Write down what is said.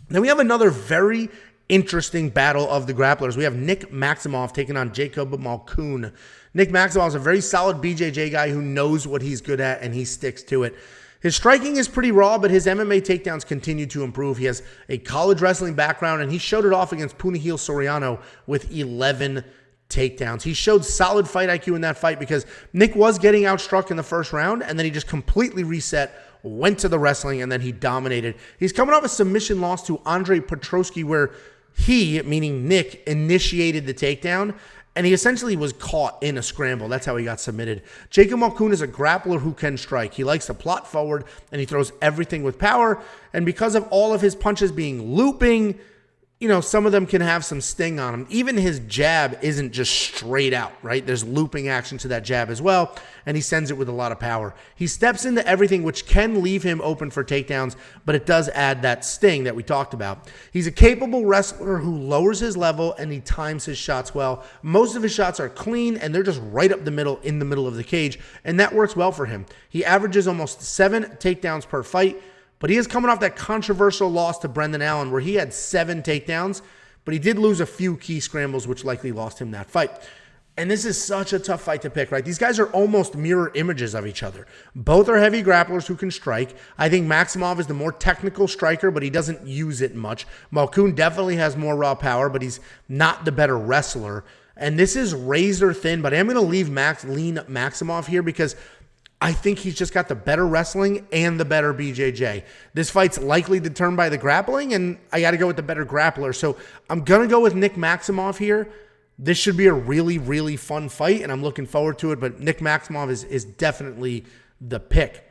Then we have another very interesting battle of the grapplers. We have Nick Maximov taking on Jacob Malkoun. Nick Maximov is a very solid BJJ guy who knows what he's good at, and he sticks to it. His striking is pretty raw, but his MMA takedowns continue to improve. He has a college wrestling background, and he showed it off against Punahil Soriano with 11 takedowns. He showed solid fight IQ in that fight because Nick was getting outstruck in the first round, and then he just completely reset, went to the wrestling, and then he dominated. He's coming off a submission loss to Andre Petrosky where he, meaning Nick, initiated the takedown, and he essentially was caught in a scramble. That's how he got submitted. Jacob Malkoun is a grappler who can strike. He likes to plot forward, and he throws everything with power, and because of all of his punches being looping, some of them can have some sting on him. Even his jab isn't just straight out, right? There's looping action to that jab as well, and he sends it with a lot of power. He steps into everything, which can leave him open for takedowns, but it does add that sting that we talked about. He's a capable wrestler who lowers his level, and he times his shots well. Most of his shots are clean, and they're just right up the middle, in the middle of the cage, and that works well for him. He averages almost 7 takedowns per fight, but he is coming off that controversial loss to Brendan Allen where he had 7 takedowns, but he did lose a few key scrambles, which likely lost him that fight. And this is such a tough fight to pick, right? These guys are almost mirror images of each other. Both are heavy grapplers who can strike. I think Maximov is the more technical striker, but he doesn't use it much. Malkoun definitely has more raw power, but he's not the better wrestler. And this is razor thin, but I'm going to lean Maximov here because I think he's just got the better wrestling and the better BJJ. This fight's likely determined by the grappling, and I got to go with the better grappler. So I'm going to go with Nick Maximov here. This should be a really, really fun fight, and I'm looking forward to it, but Nick Maximov is definitely the pick.